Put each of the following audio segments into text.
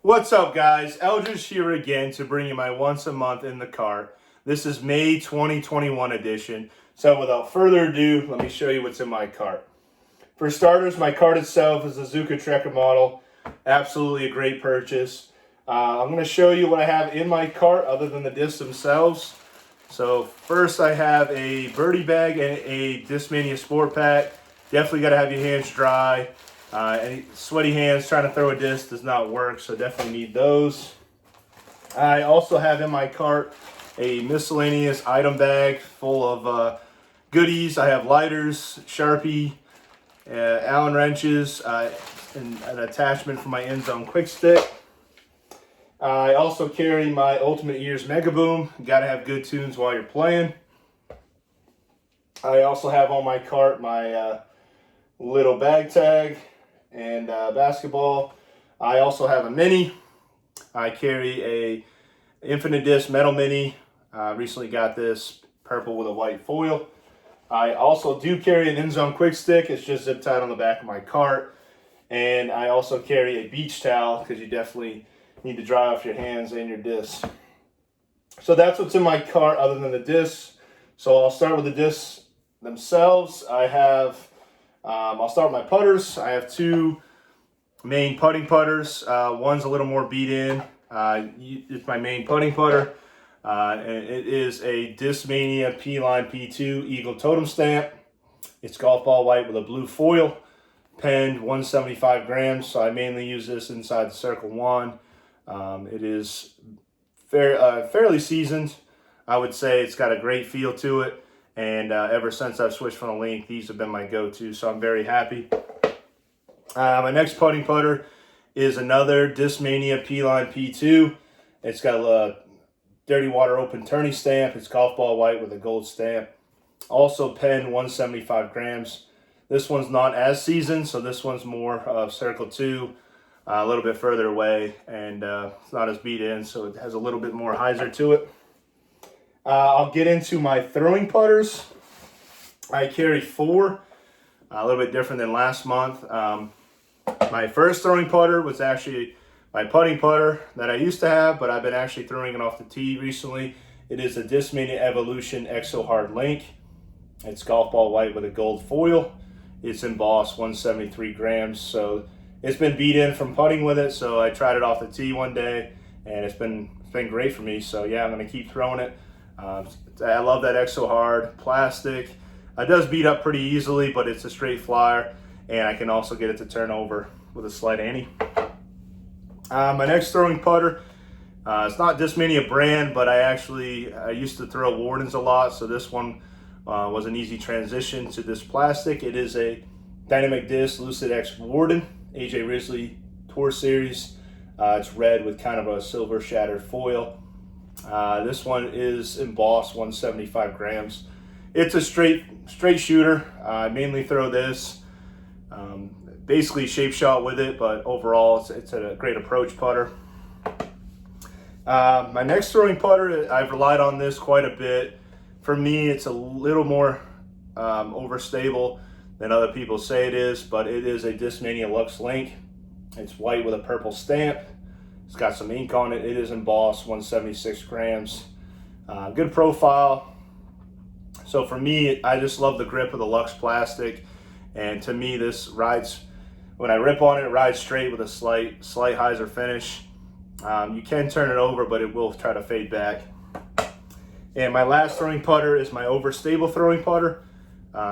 What's up, guys? Eldridge here again to bring you my once a month in the cart. This is May 2021 edition. So without further ado, let me show you what's in my cart. For starters, my cart itself is a Zuka Trekker model. Absolutely a great purchase. I'm going to show you what I have in my cart other than the discs themselves. So first I have a birdie bag and a Discmania Sport Pack. Definitely got to have your hands dry. Any sweaty hands trying to throw a disc does not work, so definitely need those. I also have in my cart a miscellaneous item bag full of goodies. I have lighters, Sharpie, Allen wrenches, and an attachment for my end zone quick stick. I also carry my Ultimate Ears Mega Boom. Got to have good tunes while you're playing. I also have on my cart my little bag tag and basketball. I also have a mini. I carry a Infinite Disc Metal Mini. Recently got this purple with a white foil. I also do carry an end zone quick stick. It's just zip tied on the back of my cart. And I also carry a beach towel because you definitely need to dry off your hands and your discs. So that's what's in my cart other than the discs. So I'll start with the discs themselves. I'll start with my putters. I have two main putting putters. One's a little more beat in. It's my main putting putter. And it is a Discmania P-Line P2 Eagle Totem Stamp. It's golf ball white with a blue foil. Penned 175 grams. So I mainly use this inside the Circle 1. It is fairly seasoned. I would say it's got a great feel to it. And ever since I've switched from a link, these have been my go-to, so I'm very happy. My next putting putter is another Discmania P-Line P2. It's got a Dirty Water Open Tourney stamp. It's golf ball white with a gold stamp. Also penned 175 grams. This one's not as seasoned, so this one's more of Circle 2, a little bit further away, and it's not as beat in, so it has a little bit more hyzer to it. I'll get into my throwing putters. I carry four, a little bit different than last month. My first throwing putter was actually my putting putter that I used to have, but I've been actually throwing it off the tee recently. It is a Discmania Evolution Exo Hard Link. It's golf ball white with a gold foil. It's embossed 173 grams, so it's been beat in from putting with it, so I tried it off the tee one day, and it's been great for me, so yeah, I'm going to keep throwing it. I love that Exo Hard plastic. It does beat up pretty easily, but it's a straight flyer, and I can also get it to turn over with a slight ante. My next throwing putter, it's not Discmania brand, but I used to throw Wardens a lot, so this one was an easy transition to this plastic. It is a Dynamic Disc Lucid X Warden, AJ Risley Tour Series. It's red with kind of a silver shattered foil. This one is embossed 175 grams. It's a straight shooter. I mainly throw this. Basically shape shot with it, but overall it's a great approach putter. My next throwing putter, I've relied on this quite a bit. For me, it's a little more overstable than other people say it is, but it is a Discmania Lux Link. It's white with a purple stamp. It's got some ink on it. It is embossed 176 grams. Good profile. So for me, I just love the grip of the Lux plastic. And to me, this rides, when I rip on it, it rides straight with a slight hyzer finish. You can turn it over, but it will try to fade back. And my last throwing putter is my overstable throwing putter.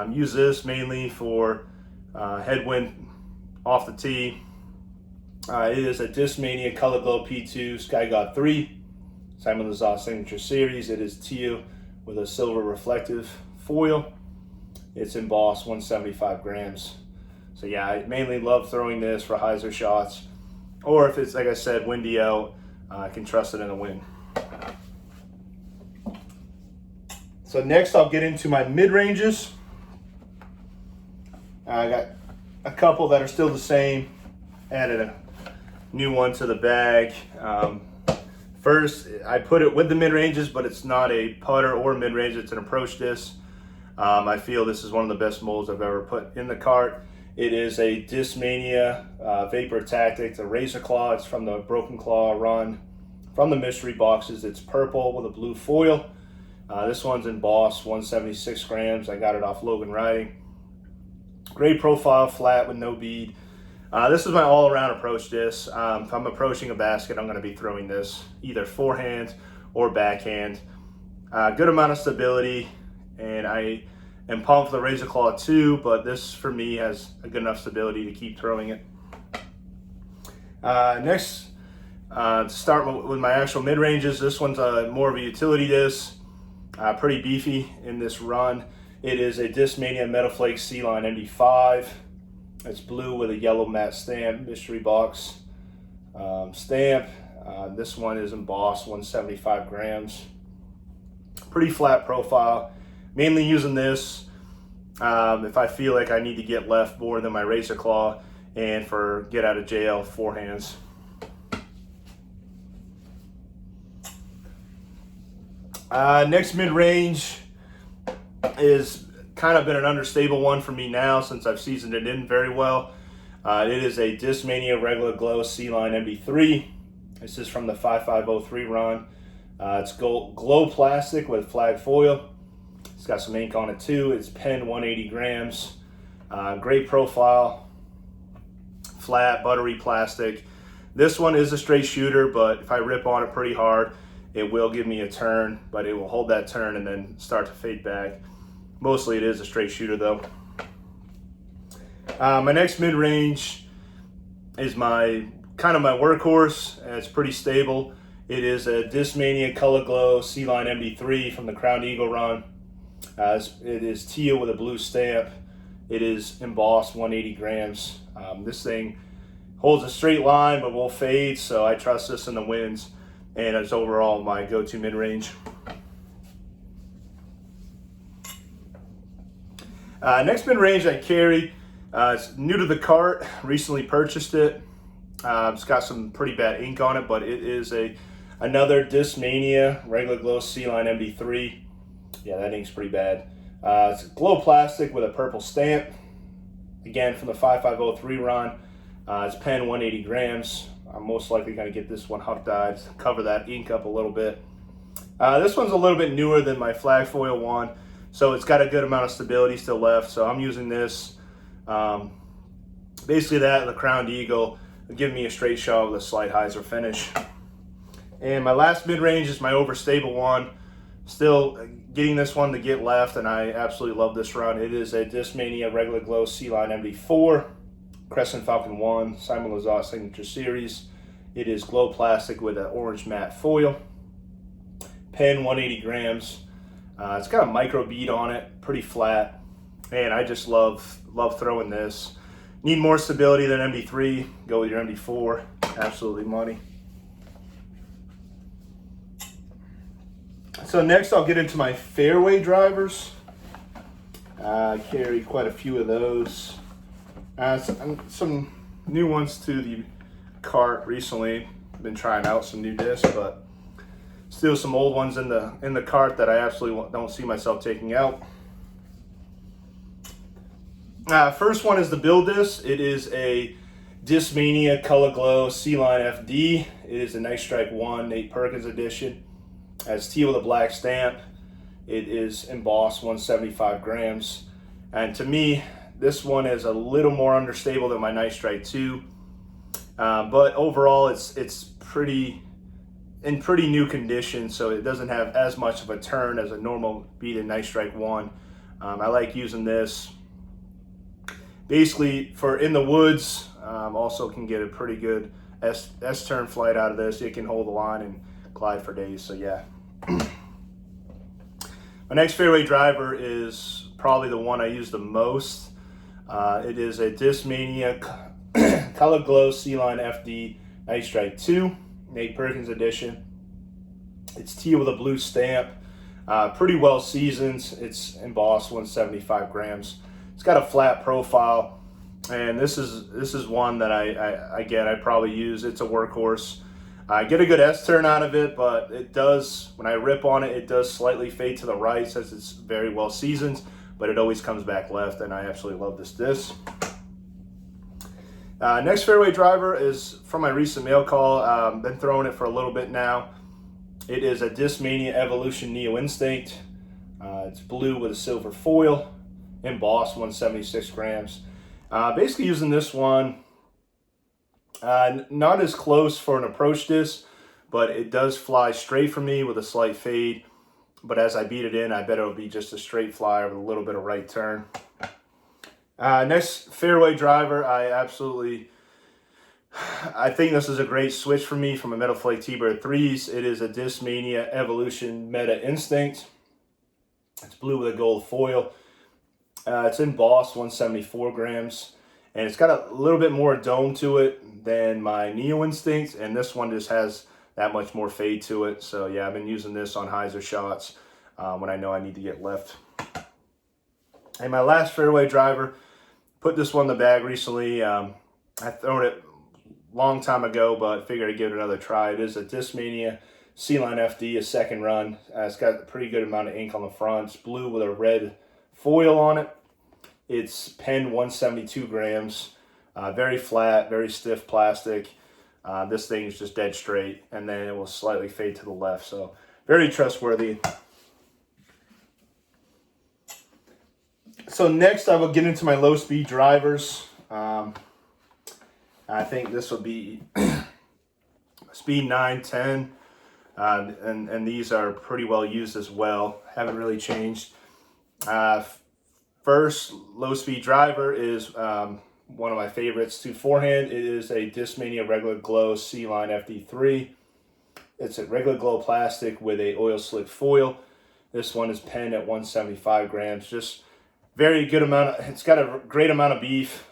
Use this mainly for headwind off the tee. It is a Discmania Color Glow P2 Sky God 3, Simon Lizotte Signature Series. It is teal with a silver reflective foil. It's embossed 175 grams. So yeah, I mainly love throwing this for hyzer shots, or if it's, like I said, windy out, I can trust it in the wind. So next I'll get into my mid-ranges. I got a couple that are still the same. Added a new one to the bag. First, I put it with the mid-ranges, but it's not a putter or mid-range, it's an approach disc. I feel this is one of the best molds I've ever put in the cart. It is a Discmania Vapor Tactic, a Razor Claw. It's from the Broken Claw run. From the mystery boxes, it's purple with a blue foil. This one's embossed, 176 grams. I got it off Logan Riding. Great profile, flat with no bead. This is my all-around approach disc. If I'm approaching a basket, I'm going to be throwing this either forehand or backhand. Good amount of stability, and I am pumped for the Razor Claw 2, but this for me has a good enough stability to keep throwing it. Next, to start with my actual mid-ranges, this one's more of a utility disc, pretty beefy in this run. It is a Discmania Metal Flake C-Line MD5. It's blue with a yellow matte stamp, mystery box stamp. This one is embossed, 175 grams. Pretty flat profile. Mainly using this if I feel like I need to get left more than my Razor Claw and for get out of jail forehands. Next mid-range is kind of been an understable one for me now since I've seasoned it in very well. It is a Discmania Regular Glow C-Line MD3. This is from the 5503 run. It's glow plastic with flag foil. It's got some ink on it too. It's pen 180 grams. Great profile, flat, buttery plastic. This one is a straight shooter, but if I rip on it pretty hard, it will give me a turn, but it will hold that turn and then start to fade back. Mostly it is a straight shooter though. My next mid-range is my workhorse, and it's pretty stable. It is a Discmania Color Glow C-Line MD3 from the Crown Eagle run. It is teal with a blue stamp. It is embossed, 180 grams. This thing holds a straight line but will fade, so I trust this in the winds, and it's overall my go-to mid-range. Next mid-range I carry, it's new to the cart, recently purchased it. It's got some pretty bad ink on it, but it is another Discmania Regular Glow C-Line MD3. Yeah, that ink's pretty bad. It's glow plastic with a purple stamp. Again, from the 5503 run. It's pen 180 grams. I'm most likely going to get this one huck dyed to cover that ink up a little bit. This one's a little bit newer than my flag foil one, so it's got a good amount of stability still left. So I'm using this. Basically that, the Crowned Eagle, giving me a straight shot with a slight hyzer finish. And my last mid-range is my overstable one. Still getting this one to get left, and I absolutely love this run. It is a Discmania Regular Glow C-Line MD4, Crescent Falcon 1, Simon Lizotte Signature Series. It is glow plastic with an orange matte foil. Pen 180 grams. It's got a micro bead on it, pretty flat. And I just love throwing this. Need more stability than MD3, go with your MD4, absolutely money. So next I'll get into my fairway drivers. I carry quite a few of those. Some new ones to the cart recently. I've been trying out some new discs, but still some old ones in the cart that I absolutely don't see myself taking out. First one is the Bill disc. It is a Discmania Color Glow C-Line FD. It is a Night Strike 1 Nate Perkins edition. Has teal with a black stamp. It is embossed, 175 grams. And to me, this one is a little more understable than my Night Strike 2. But overall, it's in pretty new condition, so it doesn't have as much of a turn as a normal beaded Night Strike 1. I like using this basically for in the woods. Also can get a pretty good S-turn flight out of this. It can hold the line and glide for days, so yeah. My next fairway driver is probably the one I use the most. It is a Discmania Color Glow C-Line FD Night Strike 2, Nate Perkins edition. It's teal with a blue stamp. Pretty well seasoned. It's embossed, 175 grams. It's got a flat profile, and this is one that I probably use. It's a workhorse. I get a good S-turn out of it, but it does, when I rip on it, it does slightly fade to the right since it's very well seasoned, but it always comes back left, and I absolutely love this disc. Next fairway driver is from my recent mail call. Been throwing it for a little bit now. It is a Discmania Evolution Neo Instinct. It's blue with a silver foil, embossed, 176 grams. Basically using this one, not as close for an approach disc, but it does fly straight for me with a slight fade. But as I beat it in, I bet it'll be just a straight fly with a little bit of right turn. Next fairway driver, I think this is a great switch for me from a Metal Flake T-Bird 3s. It is a Discmania Evolution Meta Instinct. It's blue with a gold foil. It's embossed, 174 grams. And it's got a little bit more dome to it than my Neo Instinct. And this one just has that much more fade to it. So yeah, I've been using this on hyzer shots when I know I need to get left. And my last fairway driver, put this one in the bag recently. I thrown it a long time ago, but figured I'd give it another try. It is a Discmania C-Line FD, a second run. It's got a pretty good amount of ink on the front. It's blue with a red foil on it. It's pen 172 grams. Very flat, very stiff plastic. This thing is just dead straight, and then it will slightly fade to the left. So very trustworthy. So next I will get into my low speed drivers. I think this will be speed 9, 10. And these are pretty well used as well. Haven't really changed. First low speed driver is one of my favorites. To forehand, it is a Discmania Regular Glow C-Line FD3. It's a regular glow plastic with a oil slick foil. This one is penned at 175 grams. Just very good amount. It's got a great amount of beef,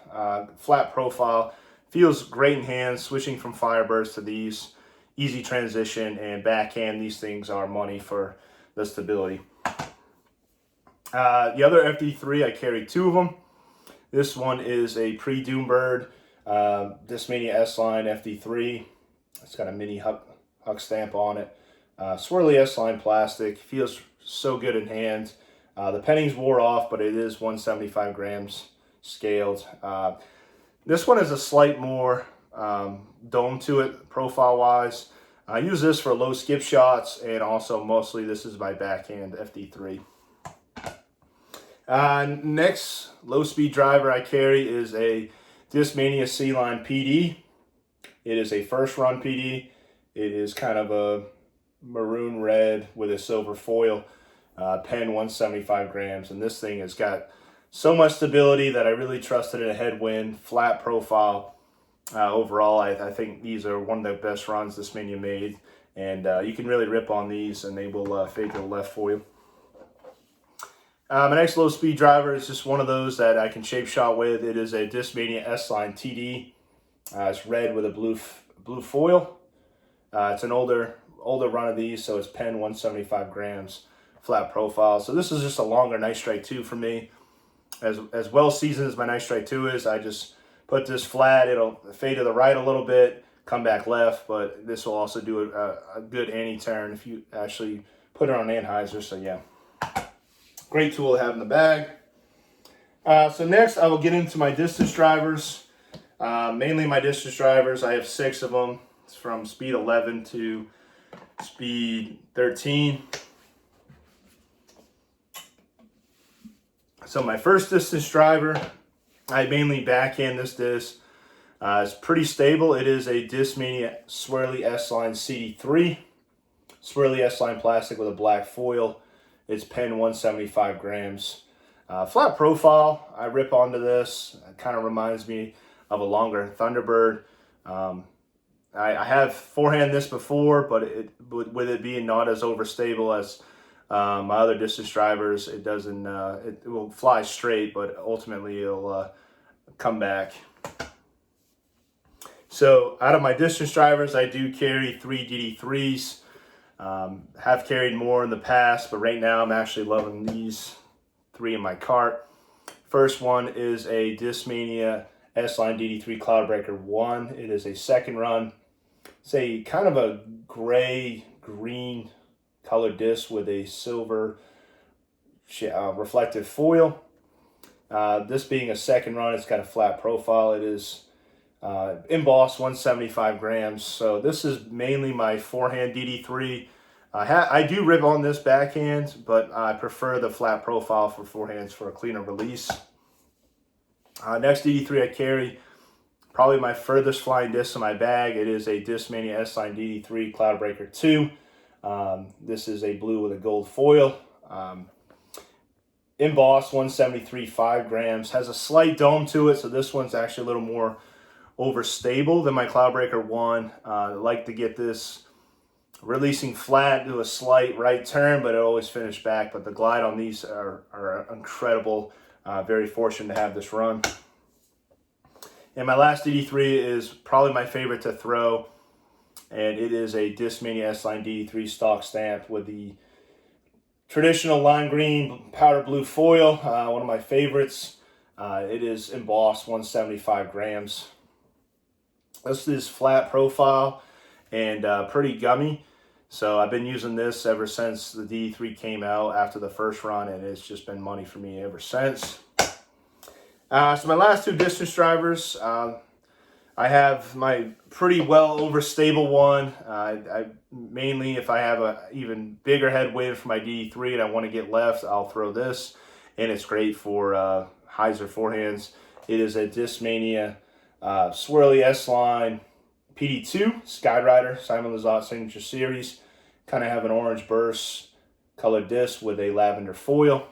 flat profile. Feels great in hands. Switching from Firebirds to these, easy transition, and backhand. These things are money for the stability. The other FD3, I carry 2 of them. This one is a pre-Doombird Discmania S-Line FD3. It's got a mini huck stamp on it. Swirly S-Line plastic. Feels so good in hand. The pennings wore off, but it is 175 grams scaled. This one is a slight more dome to it profile-wise. I use this for low skip shots, and also mostly this is my backhand FD3. Next low speed driver I carry is a Discmania C-Line PD. It is a first run PD. It is kind of a maroon red with a silver foil, pen 175 grams. And this thing has got so much stability that I really trusted in a headwind, flat profile. Overall, I think these are one of the best runs Discmania made. And you can really rip on these and they will fade to the left for you. My next low speed driver is just one of those that I can shape shot with. It is a Discmania S-Line TD. It's red with a blue foil. It's an older run of these, so it's pen 175 grams, flat profile. So this is just a longer Night Strike 2 for me. As well seasoned as my Night Strike 2 is, I just put this flat. It'll fade to the right a little bit, come back left, but this will also do a good anti-turn if you actually put it on anhyzer. So yeah. Great tool to have in the bag. So next I will get into my distance drivers. Mainly my distance drivers. I have 6 of them. It's from speed 11 to speed 13. So my first distance driver, I mainly backhand this disc. It's pretty stable. It is a Discmania Swirly S-Line CD3. Swirly S-Line plastic with a black foil. It's pen 175 grams. Flat profile, I rip onto this. It kind of reminds me of a longer Thunderbird. I have forehand this before, but with it being not as overstable as my other distance drivers, it doesn't. It will fly straight, but ultimately it'll come back. So out of my distance drivers, I do carry 3 DD3s. Have carried more in the past, but right now I'm actually loving these 3 in my cart. First one is a Discmania S-Line DD3 Cloudbreaker 1. It is a second run. It's a kind of a gray-green colored disc with a silver reflective foil. This being a second run, it's got a flat profile. It is embossed 175 grams. So this is mainly my forehand DD3. I do rib on this backhand, but I prefer the flat profile for forehands for a cleaner release. Next DD3 I carry, probably my furthest flying disc in my bag. It is a Discmania S-Line DD3 Cloudbreaker 2. This is a blue with a gold foil. Embossed 173 5 grams. Has a slight dome to it, so this one's actually a little more overstable than my Cloudbreaker 1. I like to get this releasing flat, do a slight right turn, but it always finish back. But the glide on these are incredible. Very fortunate to have this run. And my last DD3 is probably my favorite to throw, and it is a Discmania S-Line DD3 stock stamp with the traditional lime green powder blue foil. One of my favorites. It is embossed 175 grams. This is flat profile and pretty gummy. So I've been using this ever since the DD3 came out after the first run, and it's just been money for me ever since. So my last two distance drivers, I have my pretty well overstable one. I mainly, if I have a even bigger headwind for my DD3 and I want to get left, I'll throw this, and it's great for hyzer forehands. It is a Discmania Swirly S-Line PD2 Skyrider, Simon Lizotte Signature Series. Kind of have an orange burst colored disc with a lavender foil.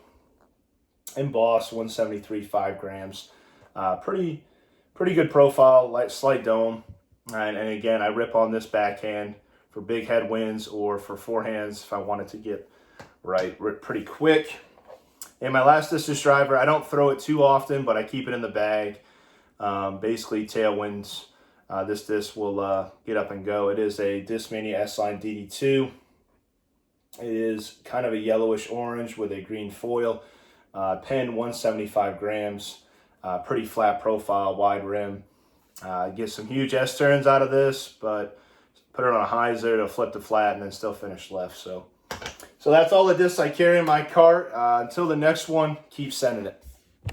Embossed 173 5 grams. Pretty good profile, light, slight dome. And again, I rip on this backhand for big headwinds or for forehands if I wanted to get right pretty quick. And my last distance driver, I don't throw it too often, but I keep it in the bag. Basically tailwinds. This disc will get up and go. It is a Discmania S-Line DD2. It is kind of a yellowish orange with a green foil. Pen 175 grams. Pretty flat profile, wide rim. Get some huge S-turns out of this, but put it on a hyzer, it'll flip to flat and then still finish left. So that's all the discs I carry in my cart. Until the next one, keep sending it.